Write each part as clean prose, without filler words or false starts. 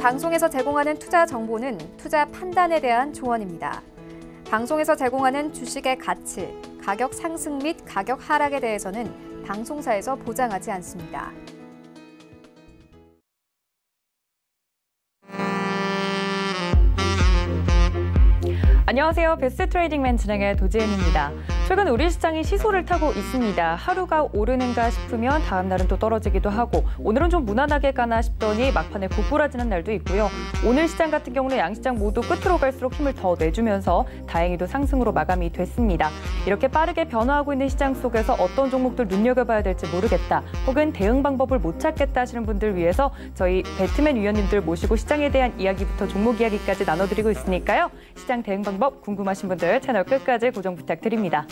방송에서 제공하는 투자 정보는 투자 판단에 대한 조언입니다. 방송에서 제공하는 주식의 가치, 가격 상승 및 가격 하락에 대해서는 방송사에서 보장하지 않습니다. 안녕하세요. 베스트 트레이딩맨 진행의 도지은입니다. 최근 우리 시장이 시소를 타고 있습니다. 하루가 오르는가 싶으면 다음 날은 또 떨어지기도 하고 오늘은 좀 무난하게 가나 싶더니 막판에 고꾸라지는 날도 있고요. 오늘 시장 같은 경우는 양시장 모두 끝으로 갈수록 힘을 더 내주면서 다행히도 상승으로 마감이 됐습니다. 이렇게 빠르게 변화하고 있는 시장 속에서 어떤 종목들 눈여겨봐야 될지 모르겠다. 혹은 대응 방법을 못 찾겠다 하시는 분들 위해서 저희 배트맨 위원님들 모시고 시장에 대한 이야기부터 종목 이야기까지 나눠드리고 있으니까요. 시장 대응 방법 궁금하신 분들 채널 끝까지 고정 부탁드립니다.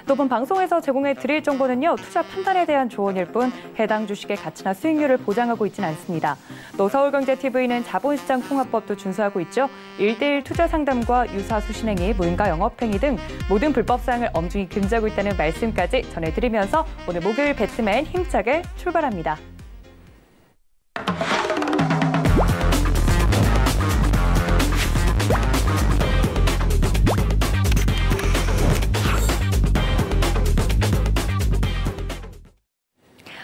또 본 방송에서 제공해 드릴 정보는요. 투자 판단에 대한 조언일 뿐 해당 주식의 가치나 수익률을 보장하고 있지는 않습니다. 또 서울경제TV는 자본시장 통합법도 준수하고 있죠. 1:1 투자 상담과 유사 수신행위, 무인가 영업행위 등 모든 불법 사항을 엄중히 금지하고 있다는 말씀까지 전해드리면서 오늘 목요일 배트맨 힘차게 출발합니다.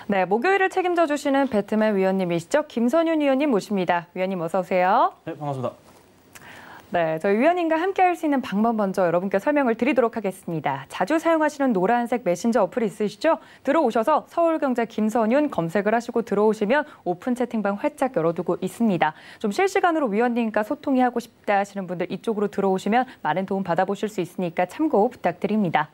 네, 목요일을 책임져 주시는 배트맨 위원님이시죠. 김선윤 위원님 모십니다. 위원님 어서 오세요. 네, 반갑습니다. 네, 저희 위원님과 함께 할 수 있는 방법 먼저 여러분께 설명을 드리도록 하겠습니다. 자주 사용하시는 노란색 메신저 어플 있으시죠? 들어오셔서 서울경제 김선윤 검색을 하시고 들어오시면 오픈 채팅방 활짝 열어두고 있습니다. 좀 실시간으로 위원님과 소통이 하고 싶다 하시는 분들 이쪽으로 들어오시면 많은 도움 받아보실 수 있으니까 참고 부탁드립니다.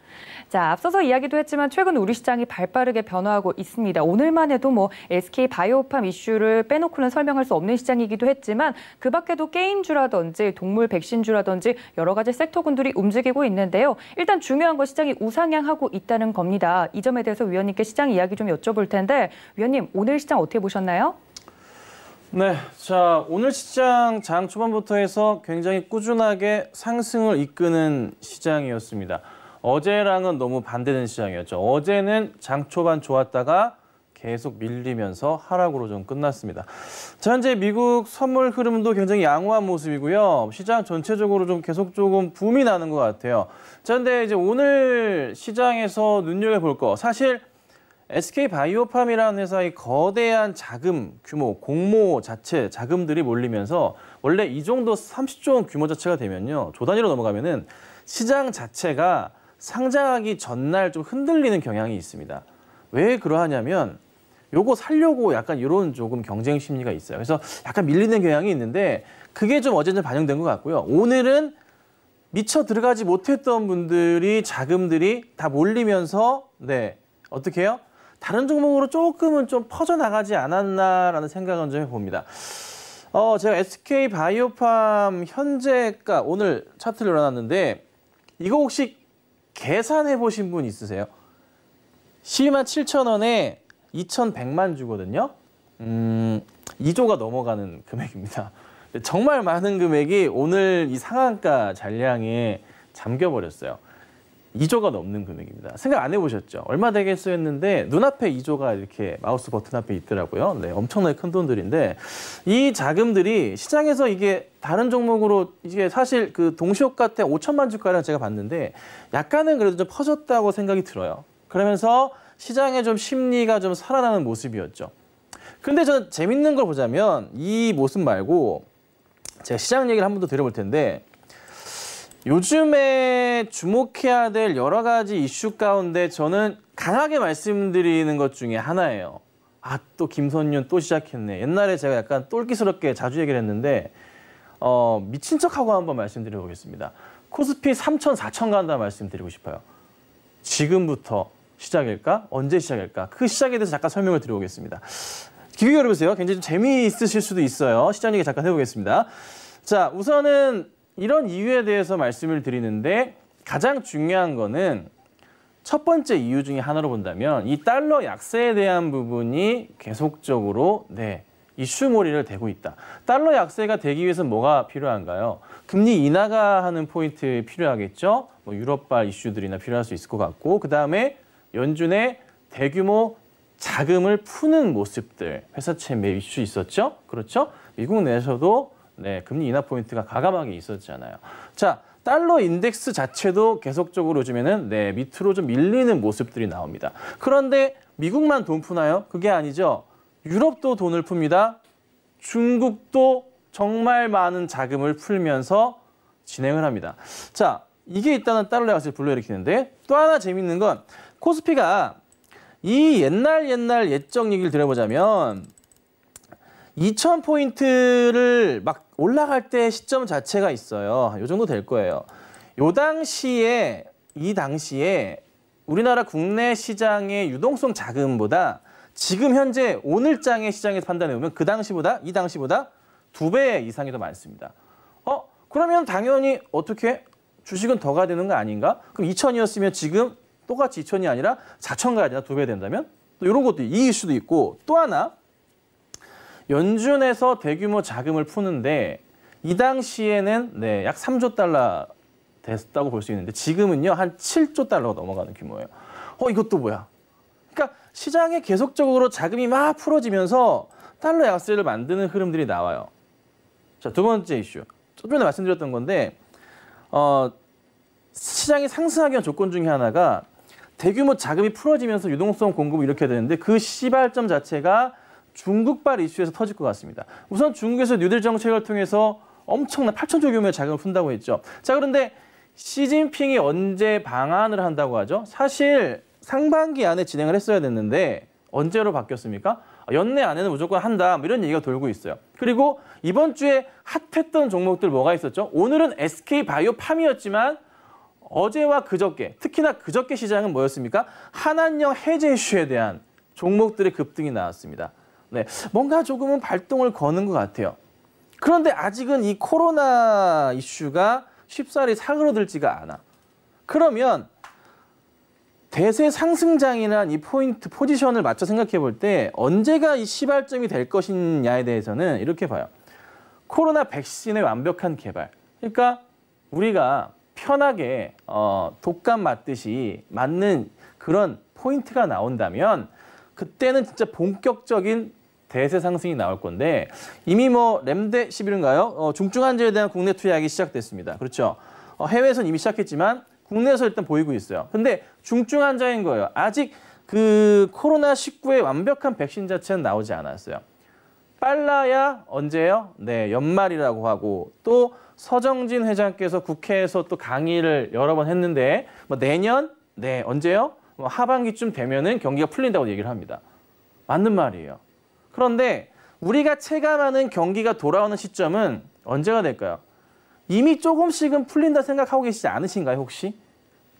자, 앞서서 이야기도 했지만 최근 우리 시장이 발빠르게 변화하고 있습니다. 오늘만 해도 SK 바이오팜 이슈를 빼놓고는 설명할 수 없는 시장이기도 했지만 그 밖에도 게임주라든지 동물 백신주라든지 여러 가지 섹터군들이 움직이고 있는데요. 일단 중요한 건 시장이 우상향하고 있다는 겁니다. 이 점에 대해서 위원님께 시장 이야기 좀 여쭤볼 텐데 위원님 오늘 시장 어떻게 보셨나요? 네, 자 오늘 시장 장 초반부터 해서 굉장히 꾸준하게 상승을 이끄는 시장이었습니다. 어제랑은 너무 반대된 시장이었죠. 어제는 장 초반 좋았다가 계속 밀리면서 하락으로 좀 끝났습니다. 자, 현재 미국 선물 흐름도 굉장히 양호한 모습이고요. 시장 전체적으로 좀 계속 조금 붐이 나는 것 같아요. 자, 근데 이제 오늘 시장에서 눈여겨볼 거 사실 SK 바이오팜이라는 회사의 거대한 자금 규모, 공모 자체 자금들이 몰리면서 원래 이 정도 30조 원 규모 자체가 되면요. 조 단위로 넘어가면은 시장 자체가 상장하기 전날 좀 흔들리는 경향이 있습니다. 왜 그러하냐면 요거 살려고 약간 이런 조금 경쟁 심리가 있어요. 그래서 약간 밀리는 경향이 있는데 그게 좀 어제 좀 반영된 것 같고요. 오늘은 미처 들어가지 못했던 분들이 자금들이 다 몰리면서 어떻게 해요? 다른 종목으로 조금은 좀 퍼져나가지 않았나라는 생각은 좀 해봅니다. 제가 SK 바이오팜 현재가 오늘 차트를 열어놨는데 이거 혹시 계산해 보신 분 있으세요? 12만 7천 원에 2,100만 주거든요. 2조가 넘어가는 금액입니다. 정말 많은 금액이 오늘 이 상한가 잔량에 잠겨버렸어요. 2조가 넘는 금액입니다. 생각 안 해보셨죠? 얼마 되겠어 했는데 눈앞에 2조가 이렇게 마우스 버튼 앞에 있더라고요. 네, 엄청나게 큰 돈들인데 이 자금들이 시장에서 이게 다른 종목으로 이게 사실 그 동시효과 때 5천만 주가량 제가 봤는데 약간은 그래도 좀 퍼졌다고 생각이 들어요. 그러면서 시장의 좀 심리가 좀 살아나는 모습이었죠. 근데 저는 재밌는 걸 보자면 이 모습 말고 제가 시장 얘기를 한 번 더 드려볼 텐데 요즘에 주목해야 될 여러 가지 이슈 가운데 저는 강하게 말씀드리는 것 중에 하나예요. 아, 또 김선윤 또 시작했네. 옛날에 제가 약간 똘끼스럽게 자주 얘기를 했는데 미친 척하고 한번 말씀드려보겠습니다. 코스피 3천, 4천 간다 말씀드리고 싶어요. 지금부터 시작일까? 언제 시작일까? 그 시작에 대해서 잠깐 설명을 드려보겠습니다. 귀 열어보세요. 굉장히 좀 재미있으실 수도 있어요. 시장 얘기 잠깐 해보겠습니다. 자, 우선은 이런 이유에 대해서 말씀을 드리는데 가장 중요한 거는 첫 번째 이유 중에 하나로 본다면 이 달러 약세에 대한 부분이 계속적으로 이슈몰이를 되고 있다. 달러 약세가 되기 위해서는 뭐가 필요한가요? 금리 인하가 하는 포인트 필요하겠죠. 유럽발 이슈들이나 필요할 수 있을 것 같고 그다음에 연준의 대규모 자금을 푸는 모습들, 회사채 매입 이슈 있었죠? 그렇죠? 미국 내에서도 네, 금리 인하 포인트가 과감하게 있었잖아요. 자, 달러 인덱스 자체도 계속적으로 요즘에는 네, 밑으로 좀 밀리는 모습들이 나옵니다. 그런데 미국만 돈 푸나요? 그게 아니죠. 유럽도 돈을 풉니다. 중국도 정말 많은 자금을 풀면서 진행을 합니다. 자, 이게 일단은 달러 약세를 불러일으키는데 또 하나 재밌는 건 코스피가 이 옛날 예적 얘기를 들어보자면 2000포인트를 막 올라갈 때 시점 자체가 있어요. 이 정도 될 거예요. 이 당시에 우리나라 국내 시장의 유동성 자금보다 지금 현재 오늘장의 시장에서 판단해 보면 이 당시보다 2배 이상이 더 많습니다. 그러면 당연히 어떻게 주식은 더 가야 되는 거 아닌가? 그럼 2000이었으면 지금 똑같이 2000이 아니라 4000 가야 되나? 2배 된다면? 또 이런 것도 이 이슈도 있고 또 하나 연준에서 대규모 자금을 푸는데 이 당시에는 네, 약 3조 달러 됐다고 볼 수 있는데 지금은요 한 7조 달러가 넘어가는 규모예요. 이것도 뭐야? 그러니까 시장에 계속적으로 자금이 막 풀어지면서 달러 약세를 만드는 흐름들이 나와요. 자, 두 번째 이슈. 좀 전에 말씀드렸던 건데 시장이 상승하기 위한 조건 중에 하나가 대규모 자금이 풀어지면서 유동성 공급을 일으켜야 되는데 그 시발점 자체가 중국발 이슈에서 터질 것 같습니다. 우선 중국에서 뉴딜 정책을 통해서 엄청난 8천조 규모의 자금을 푼다고 했죠. 자, 그런데 시진핑이 언제 방한을 한다고 하죠? 사실 상반기 안에 진행을 했어야 됐는데 언제로 바뀌었습니까? 연내 안에는 무조건 한다 이런 얘기가 돌고 있어요. 그리고 이번 주에 핫했던 종목들 뭐가 있었죠? 오늘은 SK바이오팜이었지만 어제와 그저께, 특히나 그저께 시장은 뭐였습니까? 한한령 해제 이슈에 대한 종목들의 급등이 나왔습니다. 네, 뭔가 조금은 발동을 거는 것 같아요. 그런데 아직은 이 코로나 이슈가 쉽사리 사그러들지가 않아. 그러면 대세 상승장이란 이 포인트, 포지션을 맞춰 생각해 볼 때 언제가 이 시발점이 될 것이냐에 대해서는 이렇게 봐요. 코로나 백신의 완벽한 개발. 그러니까 우리가 편하게 독감 맞듯이 맞는 그런 포인트가 나온다면 그때는 진짜 본격적인 대세 상승이 나올 건데 이미 렘데시빌인가요? 중증 환자에 대한 국내 투약이 시작됐습니다. 그렇죠? 해외에서는 이미 시작했지만 국내에서 일단 보이고 있어요. 근데 중증 환자인 거예요. 아직 그 코로나19의 완벽한 백신 자체는 나오지 않았어요. 빨라야 언제요? 네, 연말이라고 하고 또 서정진 회장께서 국회에서 또 강의를 여러 번 했는데 내년? 네, 언제요? 하반기쯤 되면은 경기가 풀린다고 얘기를 합니다. 맞는 말이에요. 그런데 우리가 체감하는 경기가 돌아오는 시점은 언제가 될까요? 이미 조금씩은 풀린다 생각하고 계시지 않으신가요, 혹시?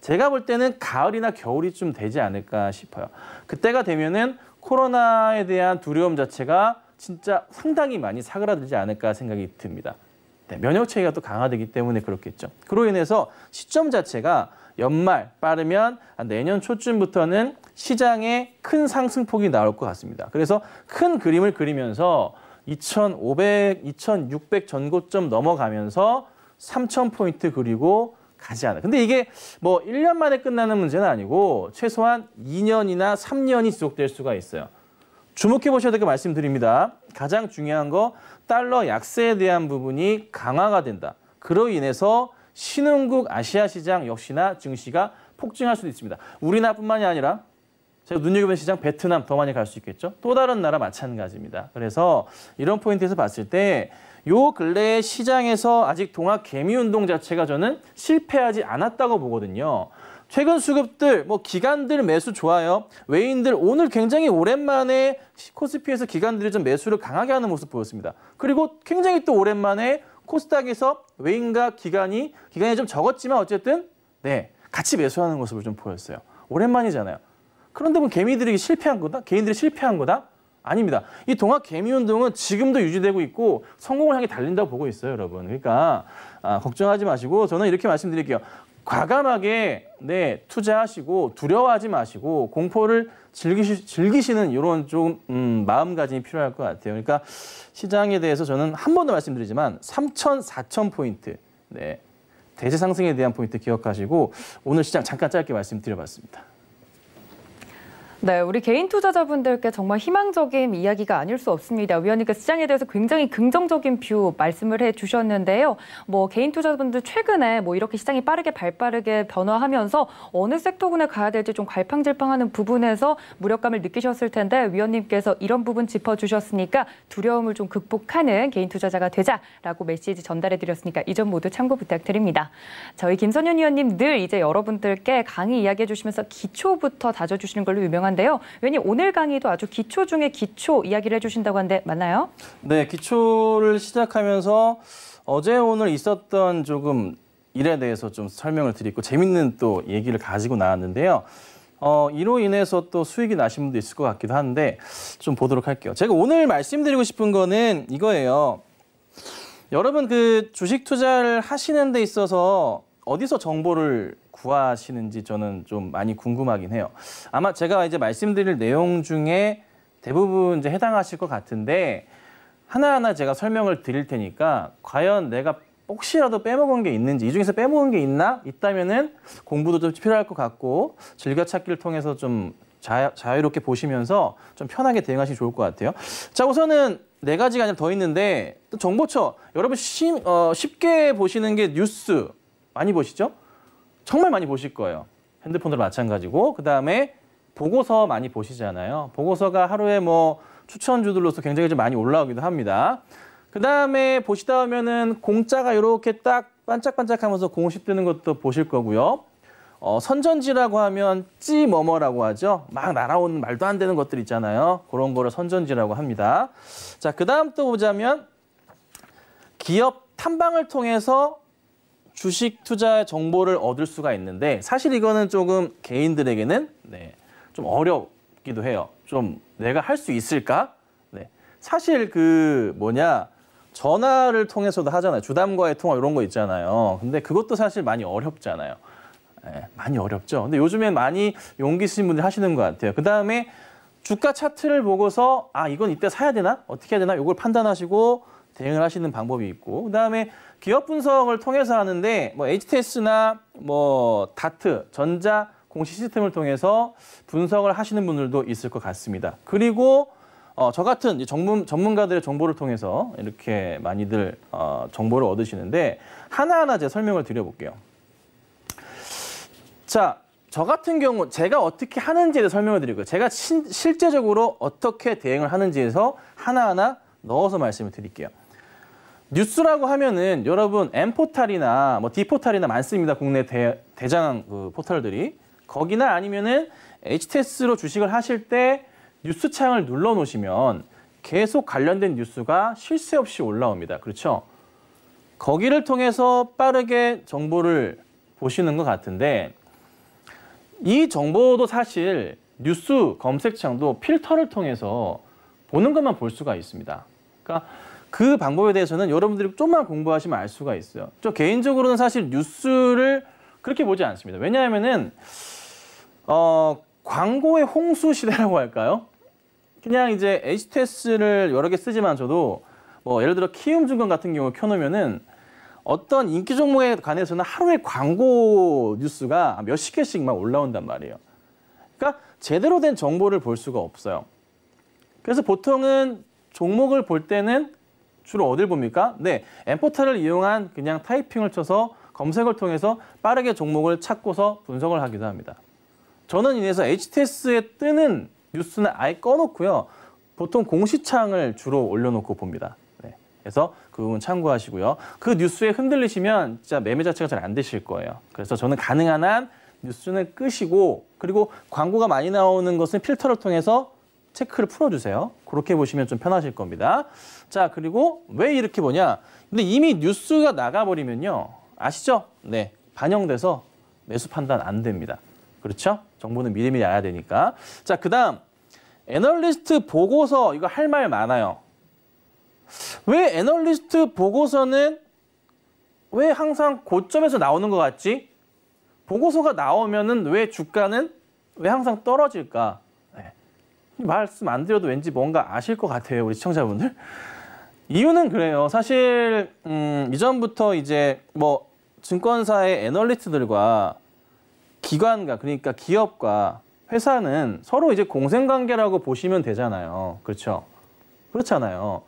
제가 볼 때는 가을이나 겨울이 좀 되지 않을까 싶어요. 그때가 되면은 코로나에 대한 두려움 자체가 진짜 상당히 많이 사그라들지 않을까 생각이 듭니다. 네, 면역 체계가 또 강화되기 때문에 그렇겠죠. 그로 인해서 시점 자체가 연말 빠르면 내년 초쯤부터는 시장에 큰 상승폭이 나올 것 같습니다. 그래서 큰 그림을 그리면서 2,500, 2,600 전고점 넘어가면서 3,000포인트 그리고 가지 않아요. 근데 이게 1년 만에 끝나는 문제는 아니고 최소한 2년이나 3년이 지속될 수가 있어요. 주목해 보셔야 될 거 말씀드립니다. 가장 중요한 거 달러 약세에 대한 부분이 강화가 된다. 그로 인해서 신흥국 아시아 시장 역시나 증시가 폭증할 수도 있습니다. 우리나라뿐만이 아니라 제가 눈여겨본 시장 베트남 더 많이 갈 수 있겠죠. 또 다른 나라 마찬가지입니다. 그래서 이런 포인트에서 봤을 때 요 근래의 시장에서 아직 동학 개미 운동 자체가 저는 실패하지 않았다고 보거든요. 최근 수급들, 기관들 매수 좋아요. 외인들 오늘 굉장히 오랜만에 코스피에서 기관들이 좀 매수를 강하게 하는 모습 보였습니다. 그리고 굉장히 또 오랜만에 코스닥에서 외인과 기관이 좀 적었지만 어쨌든 네, 같이 매수하는 모습을 좀 보였어요. 오랜만이잖아요. 그런데 개미들이 실패한 거다? 개인들이 실패한 거다? 아닙니다. 이 동학 개미 운동은 지금도 유지되고 있고 성공을 향해 달린다고 보고 있어요, 여러분. 그러니까 걱정하지 마시고 저는 이렇게 말씀드릴게요. 과감하게 투자하시고 두려워하지 마시고 공포를 즐기시는 이런 좀 마음가짐이 필요할 것 같아요. 그러니까 시장에 대해서 저는 한 번 더 말씀드리지만 3,000, 4,000포인트 대세 상승에 대한 포인트 기억하시고 오늘 시장 잠깐 짧게 말씀드려봤습니다. 네, 우리 개인 투자자분들께 정말 희망적인 이야기가 아닐 수 없습니다. 위원님께서 시장에 대해서 굉장히 긍정적인 뷰 말씀을 해주셨는데요. 개인 투자자분들 최근에 이렇게 시장이 발빠르게 변화하면서 어느 섹터군에 가야 될지 좀 갈팡질팡하는 부분에서 무력감을 느끼셨을 텐데 위원님께서 이런 부분 짚어주셨으니까 두려움을 좀 극복하는 개인 투자자가 되자라고 메시지 전달해드렸으니까 이 점 모두 참고 부탁드립니다. 저희 김선현 위원님 늘 이제 여러분들께 강의 이야기해 주시면서 기초부터 다져주시는 걸로 유명한데요. 위원님 오늘 강의도 아주 기초 중에 기초 이야기를 해주신다고 하는데 맞나요? 네, 기초를 시작하면서 어제 오늘 있었던 조금 일에 대해서 좀 설명을 드리고 재밌는 또 얘기를 가지고 나왔는데요. 이로 인해서 또 수익이 나신 분도 있을 것 같기도 한데 좀 보도록 할게요. 제가 오늘 말씀드리고 싶은 거는 이거예요. 여러분 그 주식 투자를 하시는 데 있어서 어디서 정보를 구하시는지 저는 좀 많이 궁금하긴 해요. 아마 제가 이제 말씀드릴 내용 중에 대부분 이제 해당하실 것 같은데 하나하나 제가 설명을 드릴 테니까 과연 내가 혹시라도 빼먹은 게 있는지, 이 중에서 빼먹은 게 있다면은 공부도 좀 필요할 것 같고 즐겨찾기를 통해서 좀 자유롭게 보시면서 좀 편하게 대응하시면 좋을 것 같아요. 자, 우선은 네 가지가 아니라 더 있는데 또 정보처. 여러분 쉽게 보시는 게 뉴스 많이 보시죠? 정말 많이 보실 거예요. 핸드폰으로 마찬가지고. 그다음에 보고서 많이 보시잖아요. 보고서가 하루에 추천주들로서 굉장히 좀 많이 올라오기도 합니다. 그다음에 보시다 보면은 공짜가 이렇게 딱 반짝반짝하면서 공식 뜨는 것도 보실 거고요. 선전지라고 하면 찌뭐뭐라고 하죠. 막 날아오는 말도 안 되는 것들 있잖아요. 그런 거를 선전지라고 합니다. 자, 그다음 또 보자면 기업 탐방을 통해서 주식 투자 정보를 얻을 수가 있는데 사실 이거는 조금 개인들에게는 좀 어렵기도 해요. 좀 내가 할 수 있을까? 사실 전화를 통해서도 하잖아요. 주담과의 통화 이런 거 있잖아요. 근데 그것도 사실 많이 어렵잖아요. 많이 어렵죠. 근데 요즘엔 많이 용기 있으신 분들 하시는 것 같아요. 그다음에 주가 차트를 보고서 이건 이때 사야 되나? 어떻게 해야 되나? 이걸 판단하시고 대응을 하시는 방법이 있고 그다음에 기업 분석을 통해서 하는데 HTS나 다트, 전자 공시 시스템을 통해서 분석을 하시는 분들도 있을 것 같습니다. 그리고 저 같은 전문가들의 정보를 통해서 이렇게 많이들 정보를 얻으시는데 하나하나 제가 설명을 드려볼게요. 자, 저 같은 경우 제가 어떻게 하는지에 대해서 설명을 드리고요. 제가 실제적으로 어떻게 대응을 하는지에서 하나하나 넣어서 말씀을 드릴게요. 뉴스라고 하면은 여러분 M포탈이나 D포탈이나 많습니다. 국내 대장 포털들이. 거기나 아니면은 HTS로 주식을 하실 때 뉴스 창을 눌러 놓으시면 계속 관련된 뉴스가 쉴 새 없이 올라옵니다. 그렇죠? 거기를 통해서 빠르게 정보를 보시는 것 같은데 이 정보도 사실 뉴스 검색창도 필터를 통해서 보는 것만 볼 수가 있습니다. 그러니까 그 방법에 대해서는 여러분들이 좀만 공부하시면 알 수가 있어요. 저 개인적으로는 사실 뉴스를 그렇게 보지 않습니다. 왜냐하면은 광고의 홍수 시대라고 할까요? 그냥 이제 HTS를 여러 개 쓰지만 저도 예를 들어 키움증권 같은 경우 켜놓으면은 어떤 인기 종목에 관해서는 하루에 광고 뉴스가 몇십 개씩 막 올라온단 말이에요. 그러니까 제대로 된 정보를 볼 수가 없어요. 그래서 보통은 종목을 볼 때는 주로 어딜 봅니까? M포탈을 이용한 그냥 타이핑을 쳐서 검색을 통해서 빠르게 종목을 찾고서 분석을 하기도 합니다. 저는 이래서 HTS에 뜨는 뉴스는 아예 꺼놓고요. 보통 공시창을 주로 올려놓고 봅니다. 그래서 그 부분 참고하시고요. 그 뉴스에 흔들리시면 진짜 매매 자체가 잘 안 되실 거예요. 그래서 저는 가능한 한 뉴스는 끄시고 그리고 광고가 많이 나오는 것은 필터를 통해서 체크를 풀어주세요. 그렇게 보시면 좀 편하실 겁니다. 자, 그리고 왜 이렇게 보냐? 근데 이미 뉴스가 나가버리면요. 아시죠? 반영돼서 매수 판단 안 됩니다. 그렇죠? 정보는 미리미리 알아야 되니까. 자, 그다음 애널리스트 보고서 이거 할 말 많아요. 왜 애널리스트 보고서는 왜 항상 고점에서 나오는 것 같지? 보고서가 나오면은 왜 주가는 왜 항상 떨어질까? 말씀 안 드려도 왠지 뭔가 아실 것 같아요, 우리 시청자분들. 이유는 그래요. 사실 이전부터 이제 증권사의 애널리스트들과 기관과 그러니까 기업과 회사는 서로 이제 공생관계라고 보시면 되잖아요. 그렇죠? 그렇잖아요.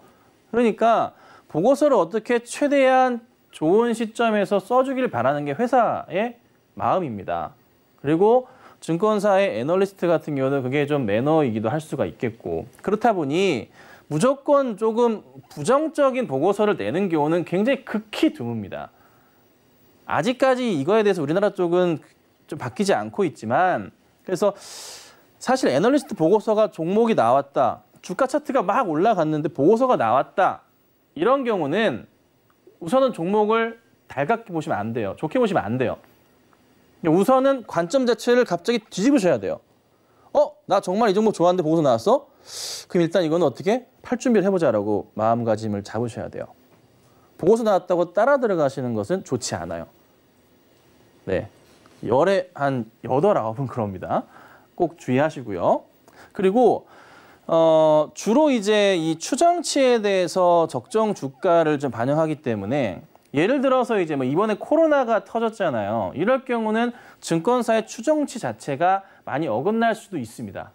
그러니까 보고서를 어떻게 최대한 좋은 시점에서 써주길 바라는 게 회사의 마음입니다. 그리고 증권사의 애널리스트 같은 경우는 그게 좀 매너이기도 할 수가 있겠고, 그렇다 보니 무조건 조금 부정적인 보고서를 내는 경우는 굉장히 극히 드뭅니다. 아직까지 이거에 대해서 우리나라 쪽은 좀 바뀌지 않고 있지만, 그래서 사실 애널리스트 보고서가 종목이 나왔다, 주가 차트가 막 올라갔는데 보고서가 나왔다, 이런 경우는 우선은 종목을 달갑게 보시면 안 돼요. 좋게 보시면 안 돼요. 우선은 관점 자체를 갑자기 뒤집으셔야 돼요. 나 정말 이 종목 좋아하는데 보고서 나왔어? 그럼 일단 이거는 어떻게 팔 준비를 해보자라고 마음가짐을 잡으셔야 돼요. 보고서 나왔다고 따라 들어가시는 것은 좋지 않아요. 네, 열에 한 8, 9은 그럽니다. 꼭 주의하시고요. 그리고 주로 이제 이 추정치에 대해서 적정 주가를 좀 반영하기 때문에, 예를 들어서 이제 뭐 이번에 코로나가 터졌잖아요. 이럴 경우는 증권사의 추정치 자체가 많이 어긋날 수도 있습니다.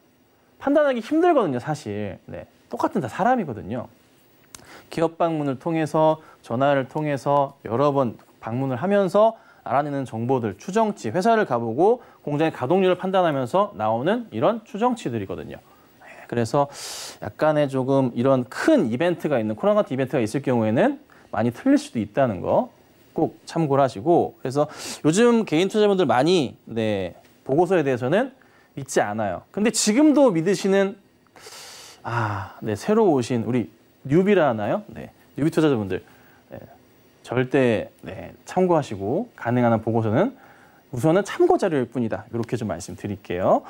판단하기 힘들거든요, 사실. 네, 똑같은 다 사람이거든요. 기업 방문을 통해서, 전화를 통해서 여러 번 방문을 하면서 알아내는 정보들, 추정치, 회사를 가보고 공장의 가동률을 판단하면서 나오는 이런 추정치들이거든요. 그래서 약간의 조금 이런 큰 이벤트가 있는, 코로나 같은 이벤트가 있을 경우에는 많이 틀릴 수도 있다는 거 꼭 참고를 하시고, 그래서 요즘 개인 투자자분들 많이 보고서에 대해서는 믿지 않아요. 근데 지금도 믿으시는 새로 오신 우리 뉴비라 하나요? 네, 뉴비 투자자분들 절대 참고하시고, 가능한 한 보고서는 우선은 참고 자료일 뿐이다. 이렇게 좀 말씀드릴게요.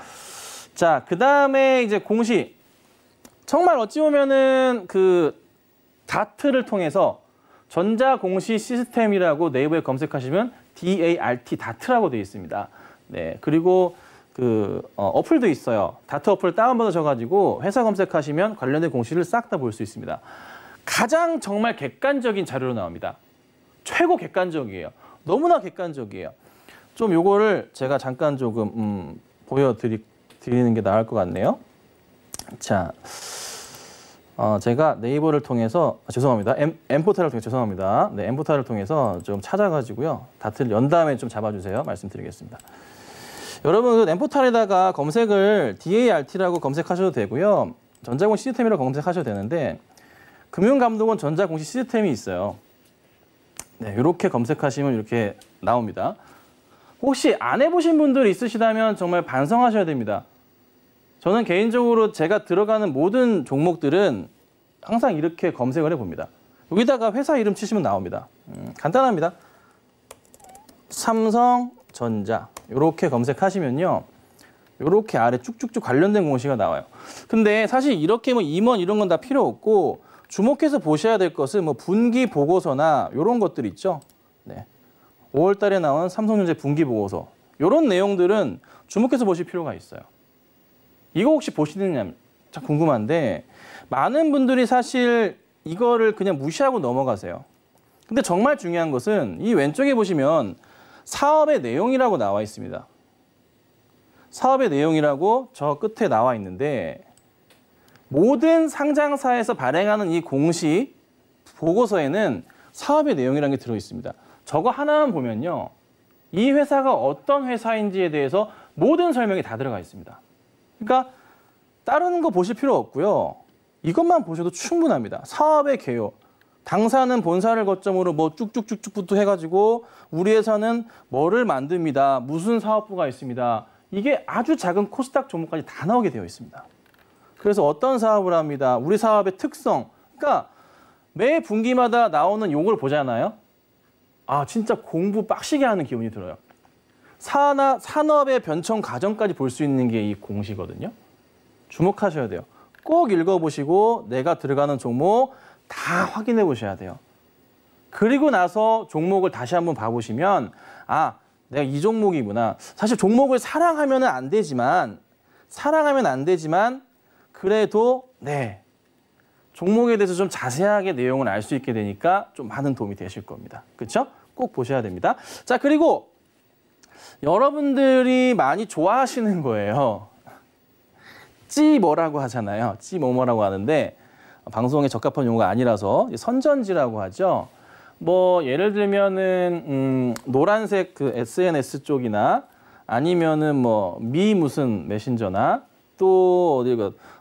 자, 그 다음에 이제 공시. 정말 어찌 보면은 그 다트를 통해서 전자공시 시스템이라고 네이버에 검색하시면 DART, 다트라고 되어 있습니다. 네, 그리고 그 어플도 있어요. 다트 어플 다운받으셔가지고 회사 검색하시면 관련된 공시를 싹 다 볼 수 있습니다. 가장 정말 객관적인 자료로 나옵니다. 최고 객관적이에요. 너무나 객관적이에요. 좀 요거를 제가 잠깐 조금 보여드리는 게 나을 것 같네요. 자, 제가 네이버를 통해서 죄송합니다. 엠포탈을 통해서 죄송합니다. 네, 엠포탈을 통해서 좀 찾아가지고요. 다트를 연 다음에 좀 잡아주세요. 말씀드리겠습니다. 여러분, 그 엠포탈에다가 검색을 DART라고 검색하셔도 되고요. 전자공시 시스템이라고 검색하셔도 되는데, 금융감독원 전자공시 시스템이 있어요. 네, 이렇게 검색하시면 이렇게 나옵니다. 혹시 안 해보신 분들 있으시다면 정말 반성하셔야 됩니다. 저는 개인적으로 제가 들어가는 모든 종목들은 항상 이렇게 검색을 해봅니다. 여기다가 회사 이름 치시면 나옵니다. 간단합니다. 삼성전자 이렇게 검색하시면요, 이렇게 아래 쭉쭉쭉 관련된 공시가 나와요. 근데 사실 이렇게 뭐 임원 이런 건 다 필요 없고, 주목해서 보셔야 될 것은 뭐 분기 보고서나 이런 것들 있죠. 네, 5월 달에 나온 삼성전자 분기 보고서, 이런 내용들은 주목해서 보실 필요가 있어요. 이거 혹시 보시느냐 참 궁금한데, 많은 분들이 사실 이거를 그냥 무시하고 넘어가세요. 근데 정말 중요한 것은 이 왼쪽에 보시면 사업의 내용이라고 나와 있습니다. 사업의 내용이라고 저 끝에 나와 있는데, 모든 상장사에서 발행하는 이 공시 보고서에는 사업의 내용이라는 게 들어 있습니다. 저거 하나만 보면요, 이 회사가 어떤 회사인지에 대해서 모든 설명이 다 들어가 있습니다. 그러니까 다른 거 보실 필요 없고요. 이것만 보셔도 충분합니다. 사업의 개요. 당사는 본사를 거점으로 뭐 쭉쭉쭉쭉부터 해가지고 우리 회사는 뭐를 만듭니다. 무슨 사업부가 있습니다. 이게 아주 작은 코스닥 종목까지 다 나오게 되어 있습니다. 그래서 어떤 사업을 합니다. 우리 사업의 특성. 그러니까 매 분기마다 나오는 요걸 보잖아요. 진짜 공부 빡시게 하는 기분이 들어요. 산업의 변천 과정까지 볼 수 있는 게 이 공시거든요. 주목하셔야 돼요. 꼭 읽어보시고 내가 들어가는 종목 다 확인해 보셔야 돼요. 그리고 나서 종목을 다시 한번 봐보시면 내가 이 종목이구나. 사실 종목을 사랑하면 안 되지만 그래도 종목에 대해서 좀 자세하게 내용을 알 수 있게 되니까 좀 많은 도움이 되실 겁니다. 그렇죠? 꼭 보셔야 됩니다. 자, 그리고 여러분들이 많이 좋아하시는 거예요. 찌뭐라고 하잖아요. 찌뭐뭐라고 하는데 방송에 적합한 용어가 아니라서 선전지라고 하죠. 뭐 예를 들면은 노란색 그 SNS 쪽이나 아니면은 뭐 미 무슨 메신저나 또 어디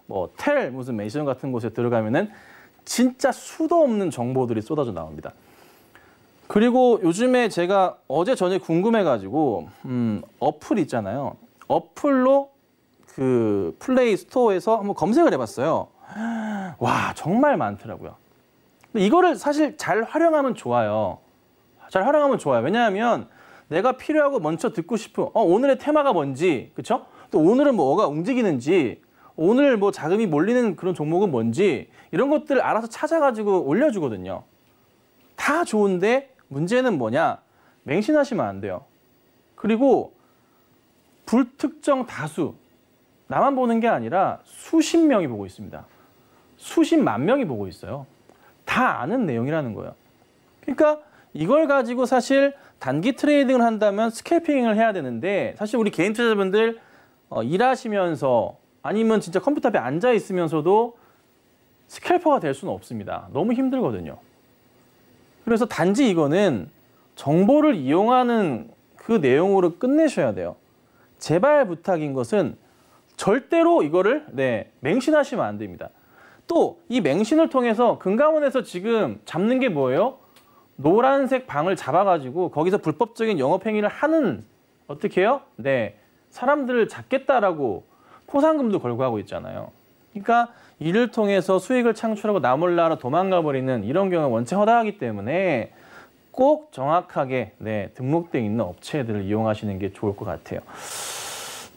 뭐 텔 무슨 메신저 같은 곳에 들어가면은 진짜 수도 없는 정보들이 쏟아져 나옵니다. 그리고 요즘에 제가 어제 저녁에 궁금해가지고 어플 있잖아요. 어플로 그 플레이 스토어에서 한번 검색을 해봤어요. 와, 정말 많더라고요. 근데 이거를 사실 잘 활용하면 좋아요. 잘 활용하면 좋아요. 왜냐하면 내가 필요하고 먼저 듣고 싶은 오늘의 테마가 뭔지, 그렇죠? 또 오늘은 뭐가 움직이는지, 오늘 뭐 자금이 몰리는 그런 종목은 뭔지 이런 것들을 알아서 찾아가지고 올려주거든요. 다 좋은데 문제는 뭐냐? 맹신하시면 안 돼요. 그리고 불특정 다수, 나만 보는 게 아니라 수십 명이 보고 있습니다. 수십만 명이 보고 있어요. 다 아는 내용이라는 거예요. 그러니까 이걸 가지고 사실 단기 트레이딩을 한다면 스캘핑을 해야 되는데 사실 우리 개인 투자자분들 일하시면서 아니면 진짜 컴퓨터 앞에 앉아 있으면서도 스캘퍼가 될 수는 없습니다. 너무 힘들거든요. 그래서 단지 이거는 정보를 이용하는 그 내용으로 끝내셔야 돼요. 제발 부탁인 것은 절대로 이거를 맹신하시면 안 됩니다. 또 이 맹신을 통해서 금감원에서 지금 잡는 게 뭐예요? 노란색 방을 잡아가지고 거기서 불법적인 영업행위를 하는 어떻게 해요? 사람들을 잡겠다라고 포상금도 걸고 하고 있잖아요. 그러니까 이를 통해서 수익을 창출하고 나 몰라 도망가 버리는 이런 경우가 원체 허다하기 때문에 꼭 정확하게 등록되어 있는 업체들을 이용하시는 게 좋을 것 같아요.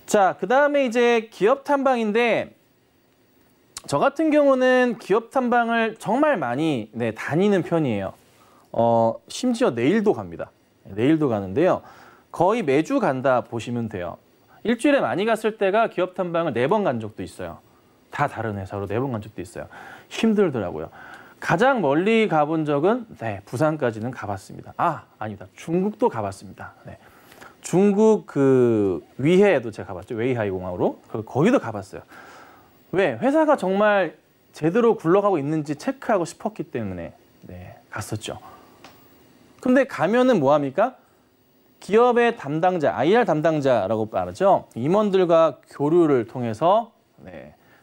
자, 그 다음에 이제 기업 탐방인데 저 같은 경우는 기업 탐방을 정말 많이 다니는 편이에요. 심지어 내일도 갑니다. 내일도 가는데요. 거의 매주 간다 보시면 돼요. 일주일에 많이 갔을 때가 기업 탐방을 4번 간 적도 있어요. 다 다른 회사로 4번 간 적도 있어요. 힘들더라고요. 가장 멀리 가본 적은 부산까지는 가봤습니다. 아니다. 중국도 가봤습니다. 중국 그 위해에도 제가 가봤죠. 웨이하이 공항으로. 거기도 가봤어요. 왜? 회사가 정말 제대로 굴러가고 있는지 체크하고 싶었기 때문에 갔었죠. 근데 가면은 뭐 합니까? 기업의 담당자, IR 담당자라고 말하죠. 임원들과 교류를 통해서